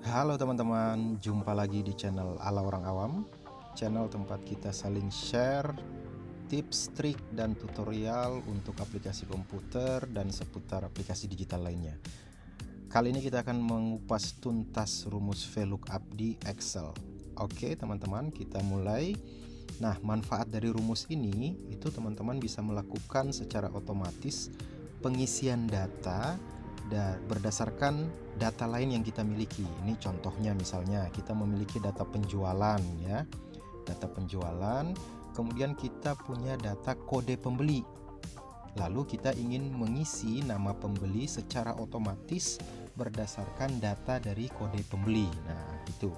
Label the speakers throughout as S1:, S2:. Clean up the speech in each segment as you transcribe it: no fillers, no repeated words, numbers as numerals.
S1: Halo teman-teman, jumpa lagi di channel Ala Orang Awam, channel tempat kita saling share tips, trik, dan tutorial untuk aplikasi komputer dan seputar aplikasi digital lainnya. Kali ini kita akan mengupas tuntas rumus VLOOKUP di Excel. Oke teman-teman, kita mulai. Nah, manfaat dari rumus ini itu teman-teman bisa melakukan secara otomatis pengisian data berdasarkan data lain yang kita miliki. Ini contohnya, misalnya kita memiliki data penjualan ya, data penjualan, kemudian kita punya data kode pembeli, lalu kita ingin mengisi nama pembeli secara otomatis berdasarkan data dari kode pembeli. Nah itu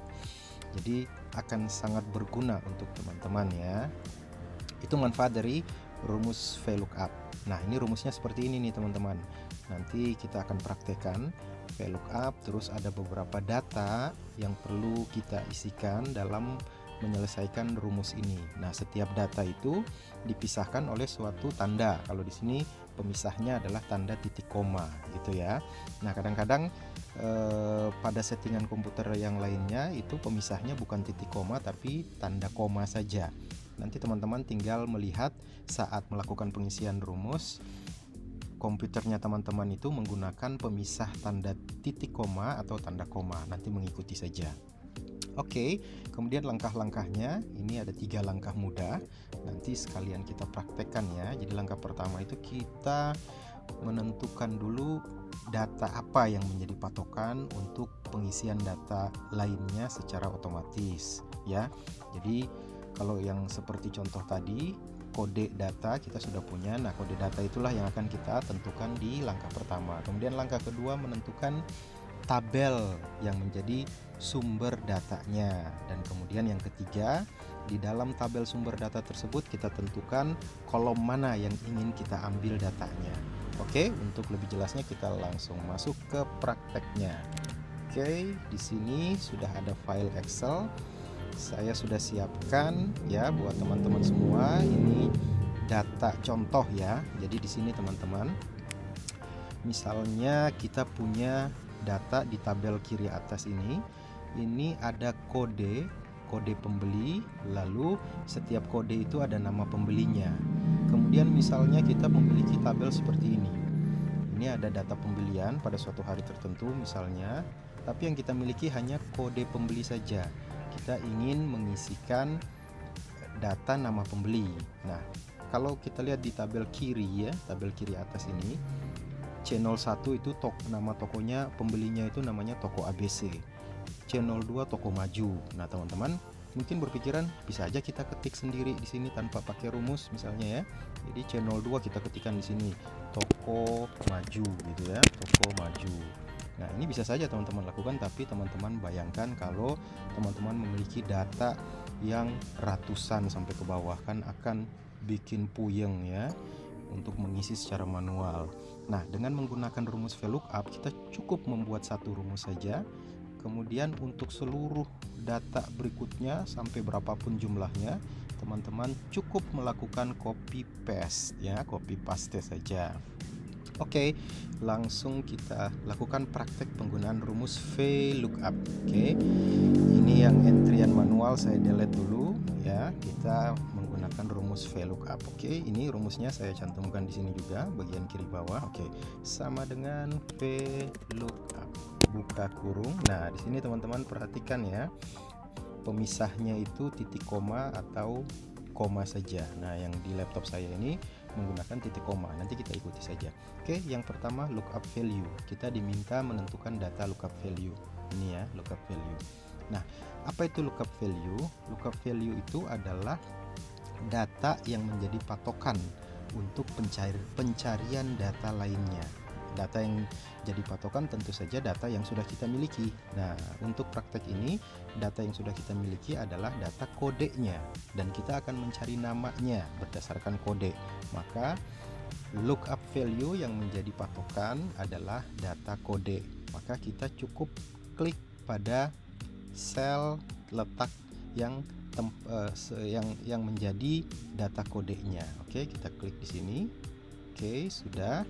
S1: jadi akan sangat berguna untuk teman-teman ya. Itu manfaat dari rumus VLOOKUP. Nah, ini rumusnya seperti ini nih teman-teman. Nanti kita akan praktekkan VLOOKUP, terus ada beberapa data yang perlu kita isikan dalam menyelesaikan rumus ini. Nah, setiap data itu dipisahkan oleh suatu tanda. Kalau di sini pemisahnya adalah tanda titik koma gitu ya. Nah, kadang-kadang pada settingan komputer yang lainnya itu pemisahnya bukan titik koma tapi tanda koma saja. Nanti teman-teman tinggal melihat saat melakukan pengisian rumus, komputernya teman-teman itu menggunakan pemisah tanda titik koma atau tanda koma. Nanti mengikuti saja. Oke, kemudian langkah-langkahnya ini ada 3 langkah mudah. Nanti sekalian kita praktekkan ya. Jadi langkah pertama itu kita menentukan dulu data apa yang menjadi patokan untuk pengisian data lainnya secara otomatis ya. Jadi kalau yang seperti contoh tadi, kode data kita sudah punya. Nah, kode data itulah yang akan kita tentukan di langkah pertama. Kemudian langkah kedua menentukan tabel yang menjadi sumber datanya. Dan kemudian yang ketiga, di dalam tabel sumber data tersebut kita tentukan kolom mana yang ingin kita ambil datanya. Oke, untuk lebih jelasnya kita langsung masuk ke prakteknya. Oke, di sini sudah ada file Excel. Saya sudah siapkan ya buat teman-teman semua. Ini data contoh ya. Jadi di sini teman-teman, misalnya kita punya data di tabel kiri atas ini ada kode pembeli, lalu setiap kode itu ada nama pembelinya. Kemudian misalnya kita memiliki tabel seperti ini. Ini ada data pembelian pada suatu hari tertentu misalnya, tapi yang kita miliki hanya kode pembeli saja. Kita ingin mengisikan data nama pembeli. Nah, kalau kita lihat di tabel kiri ya, tabel kiri atas ini, channel 1 itu nama tokonya, pembelinya itu namanya toko ABC. Channel 2 toko maju. Nah, teman-teman mungkin berpikiran bisa aja kita ketik sendiri di sini tanpa pakai rumus misalnya ya. Jadi channel 2 kita ketikkan di sini toko maju gitu ya, toko maju. Nah, ini bisa saja teman-teman lakukan, tapi teman-teman bayangkan kalau teman-teman memiliki data yang ratusan sampai ke bawah, kan akan bikin puyeng ya untuk mengisi secara manual. Nah, dengan menggunakan rumus VLOOKUP kita cukup membuat satu rumus saja. Kemudian untuk seluruh data berikutnya sampai berapapun jumlahnya, teman-teman cukup melakukan copy paste ya, copy paste saja. Oke, langsung kita lakukan praktek penggunaan rumus VLOOKUP. Oke, ini yang entrian manual saya delete dulu ya. Kita menggunakan rumus VLOOKUP. Oke, ini rumusnya saya cantumkan di sini juga bagian kiri bawah. Oke, sama dengan VLOOKUP buka kurung. Nah, di sini teman-teman perhatikan ya, pemisahnya itu titik koma atau koma saja. Nah, yang di laptop saya ini menggunakan titik koma. Nanti kita ikuti saja. Oke, yang pertama lookup value. Kita diminta menentukan data lookup value. Ini ya, lookup value. Nah, apa itu lookup value? Lookup value itu adalah data yang menjadi patokan untuk pencarian data lainnya. Data yang jadi patokan tentu saja data yang sudah kita miliki. Nah, untuk praktek ini data yang sudah kita miliki adalah data kodenya, dan kita akan mencari namanya berdasarkan kode. Maka lookup value yang menjadi patokan adalah data kode. Maka kita cukup klik pada sel letak yang menjadi data kodenya. Oke, kita klik di sini. Oke, sudah.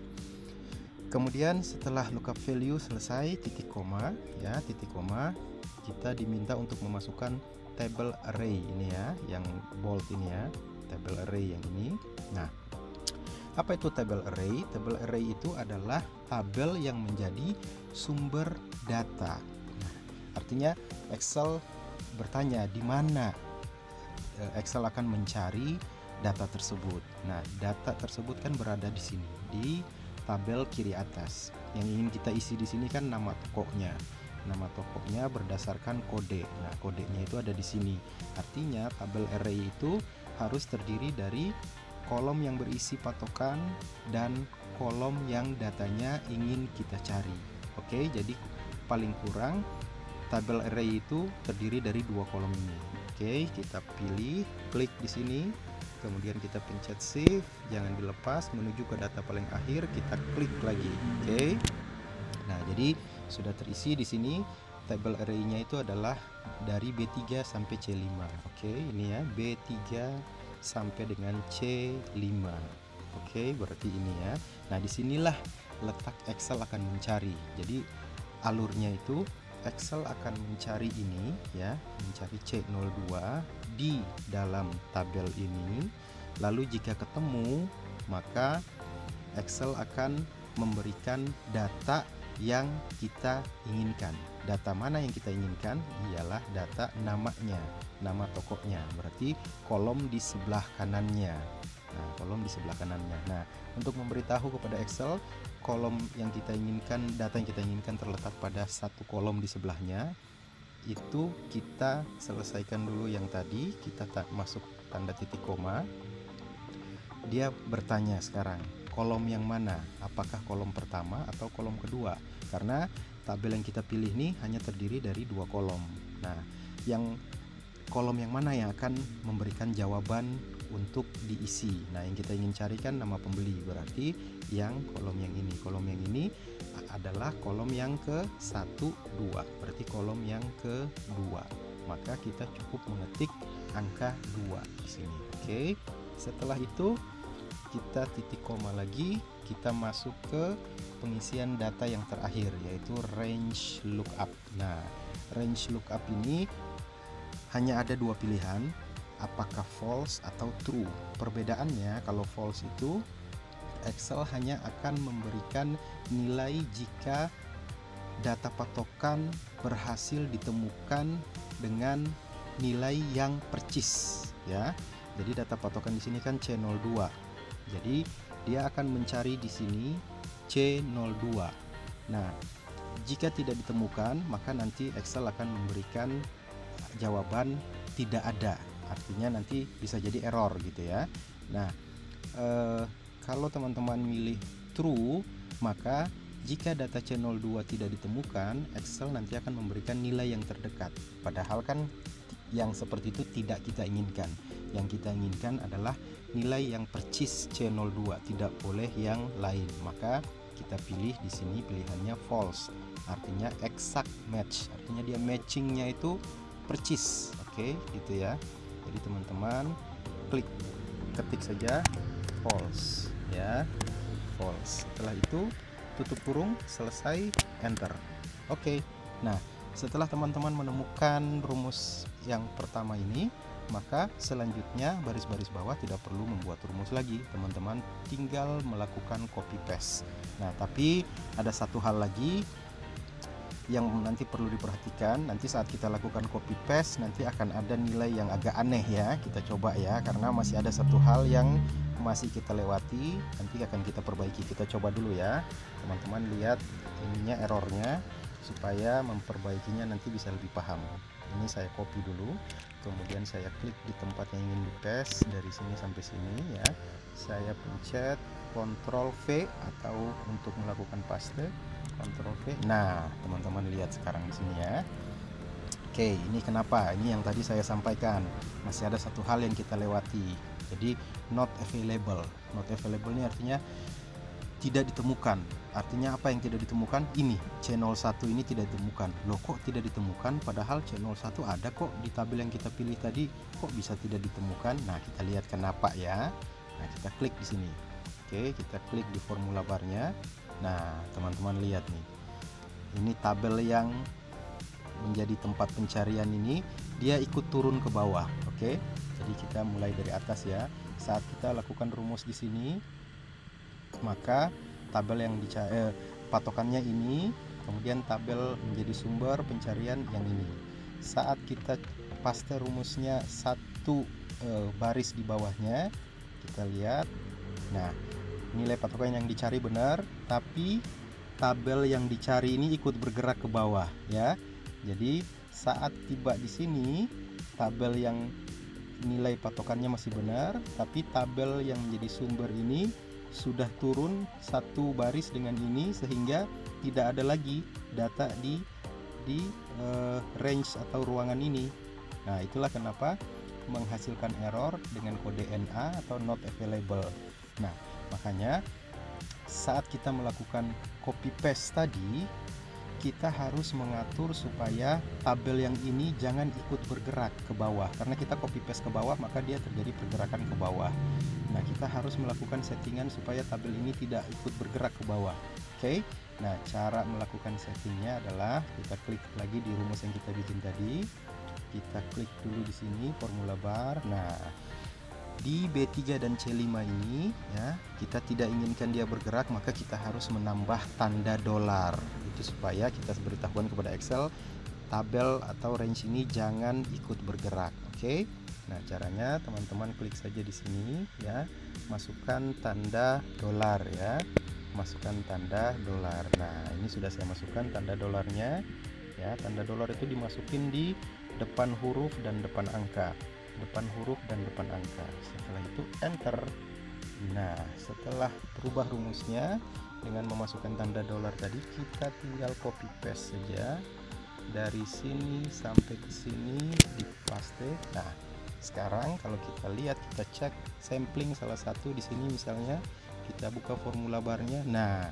S1: Kemudian setelah lookup value selesai, titik koma ya, titik koma, kita diminta untuk memasukkan table array ini ya, yang bold ini ya, table array yang ini. Nah, apa itu table array? Table array itu adalah tabel yang menjadi sumber data. Nah, artinya Excel bertanya di mana Excel akan mencari data tersebut. Nah, data tersebut kan berada di sini di tabel kiri atas. Yang ingin kita isi di sini kan nama tokonya. Nama tokonya berdasarkan kode. Nah, kodenya itu ada di sini. Artinya tabel array itu harus terdiri dari kolom yang berisi patokan dan kolom yang datanya ingin kita cari. Oke, jadi paling kurang tabel array itu terdiri dari 2 kolom ini. Oke, kita pilih, klik di sini. Kemudian kita pencet shift, jangan dilepas, menuju ke data paling akhir, kita klik lagi. Oke. Nah, jadi sudah terisi di sini. Table array-nya itu adalah dari B3 sampai C5. Oke, ini ya, B3 sampai dengan C5. Oke, berarti ini ya. Nah, disinilah letak Excel akan mencari. Jadi alurnya itu Excel akan mencari ini ya, mencari C02 di dalam tabel ini. Lalu jika ketemu, maka Excel akan memberikan data yang kita inginkan. Data mana yang kita inginkan? Ialah data namanya, nama tokonya. Berarti kolom di sebelah kanannya. Nah, kolom di sebelah kanannya. Nah, untuk memberitahu kepada Excel kolom yang kita inginkan, data yang kita inginkan terletak pada satu kolom di sebelahnya, itu kita selesaikan dulu yang tadi. Kita masuk tanda titik koma. Dia bertanya sekarang, kolom yang mana? Apakah kolom pertama atau kolom kedua? Karena tabel yang kita pilih ini hanya terdiri dari 2 kolom. Nah, yang kolom yang mana yang akan memberikan jawaban untuk diisi? Nah, yang kita ingin carikan nama pembeli, berarti yang kolom yang ini. Kolom yang ini adalah kolom yang ke-1, 2. Berarti kolom yang ke-2. Maka kita cukup mengetik angka 2 di sini. Oke. Setelah itu kita titik koma lagi, kita masuk ke pengisian data yang terakhir, yaitu range lookup. Nah, range lookup ini hanya ada 2 pilihan, apakah false atau true. Perbedaannya, kalau false itu Excel hanya akan memberikan nilai jika data patokan berhasil ditemukan dengan nilai yang percis ya. Jadi data patokan di sini kan C02. Jadi dia akan mencari di sini C02. Nah, jika tidak ditemukan, maka nanti Excel akan memberikan jawaban tidak ada. Artinya nanti bisa jadi error gitu ya. Nah, kalau teman-teman milih true, maka jika data C02 tidak ditemukan, Excel nanti akan memberikan nilai yang terdekat. Padahal kan yang seperti itu tidak kita inginkan. Yang kita inginkan adalah nilai yang percis C02, tidak boleh yang lain. Maka kita pilih di sini pilihannya false. Artinya exact match. Artinya dia matchingnya itu percis. Oke, gitu ya. Jadi teman-teman ketik saja false ya. False. Setelah itu tutup kurung, selesai, enter. Oke. Nah, setelah teman-teman menemukan rumus yang pertama ini, maka selanjutnya baris-baris bawah tidak perlu membuat rumus lagi. Teman-teman tinggal melakukan copy paste. Nah, tapi ada satu hal lagi yang nanti perlu diperhatikan. Nanti saat kita lakukan copy paste, nanti akan ada nilai yang agak aneh ya. Kita coba ya, karena masih ada satu hal yang masih kita lewati. Nanti akan kita perbaiki. Kita coba dulu ya. Teman-teman lihat ininya, errornya, supaya memperbaikinya nanti bisa lebih paham. Ini saya copy dulu, kemudian saya klik di tempat yang ingin di paste dari sini sampai sini ya. Saya pencet Ctrl V atau untuk melakukan paste Ctrl V. Nah, teman-teman lihat sekarang di sini ya. Oke, ini kenapa? Ini yang tadi saya sampaikan. Masih ada satu hal yang kita lewati. Jadi not available. Not available ini artinya tidak ditemukan. Artinya apa yang tidak ditemukan? Ini C01 ini tidak ditemukan. Loh, kok tidak ditemukan? Padahal C01 ada kok di tabel yang kita pilih tadi. Kok bisa tidak ditemukan? Nah, kita lihat kenapa ya. Nah, kita klik di sini. Oke, kita klik di formula barnya. Nah, teman-teman lihat nih, ini tabel yang menjadi tempat pencarian ini, dia ikut turun ke bawah. Oke, jadi kita mulai dari atas ya. Saat kita lakukan rumus di sini, maka tabel yang patokannya ini, kemudian tabel menjadi sumber pencarian yang ini. Saat kita paste rumusnya satu baris di bawahnya, kita lihat, nah nilai patokan yang dicari benar, tapi tabel yang dicari ini ikut bergerak ke bawah ya. Jadi saat tiba di sini, tabel yang nilai patokannya masih benar, tapi tabel yang menjadi sumber ini sudah turun satu baris dengan ini, sehingga tidak ada lagi data di range atau ruangan ini. Nah, itulah kenapa menghasilkan error dengan kode NA atau not available. Nah, makanya saat kita melakukan copy paste tadi, kita harus mengatur supaya tabel yang ini jangan ikut bergerak ke bawah. Karena kita copy paste ke bawah, maka dia terjadi pergerakan ke bawah. Nah, kita harus melakukan settingan supaya tabel ini tidak ikut bergerak ke bawah. Oke. Nah, cara melakukan settingnya adalah kita klik lagi di rumus yang kita bikin tadi. Kita klik dulu di sini formula bar. Nah, di B3 dan C5 ini ya, kita tidak inginkan dia bergerak, maka kita harus menambah tanda dolar. Itu supaya kita beritahuan kepada Excel tabel atau range ini jangan ikut bergerak. Oke. Nah, caranya teman-teman klik saja di sini ya, masukkan tanda dolar ya. Masukkan tanda dolar. Nah, ini sudah saya masukkan tanda dolarnya ya. Tanda dolar itu dimasukin di depan huruf dan depan angka. Depan huruf dan depan angka. Setelah itu enter. Nah, setelah berubah rumusnya dengan memasukkan tanda dolar tadi, kita tinggal copy paste saja dari sini sampai ke sini di paste. Nah, sekarang kalau kita lihat, kita cek sampling salah satu di sini misalnya, kita buka formula barnya. Nah,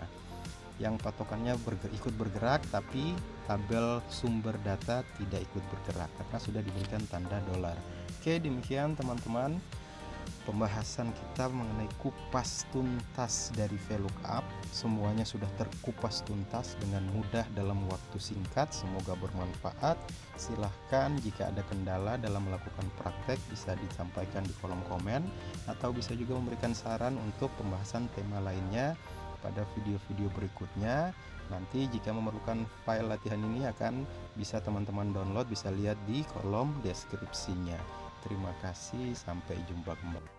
S1: yang patokannya ikut bergerak, tapi tabel sumber data tidak ikut bergerak karena sudah diberikan tanda dolar. Oke, demikian teman-teman pembahasan kita mengenai kupas tuntas dari VLOOKUP. Semuanya sudah terkupas tuntas dengan mudah dalam waktu singkat. Semoga bermanfaat. Silahkan jika ada kendala dalam melakukan praktek bisa disampaikan di kolom komen, atau bisa juga memberikan saran untuk pembahasan tema lainnya pada video-video berikutnya. Nanti jika memerlukan file latihan ini akan bisa teman-teman download, bisa lihat di kolom deskripsinya. Terima kasih, sampai jumpa kembali.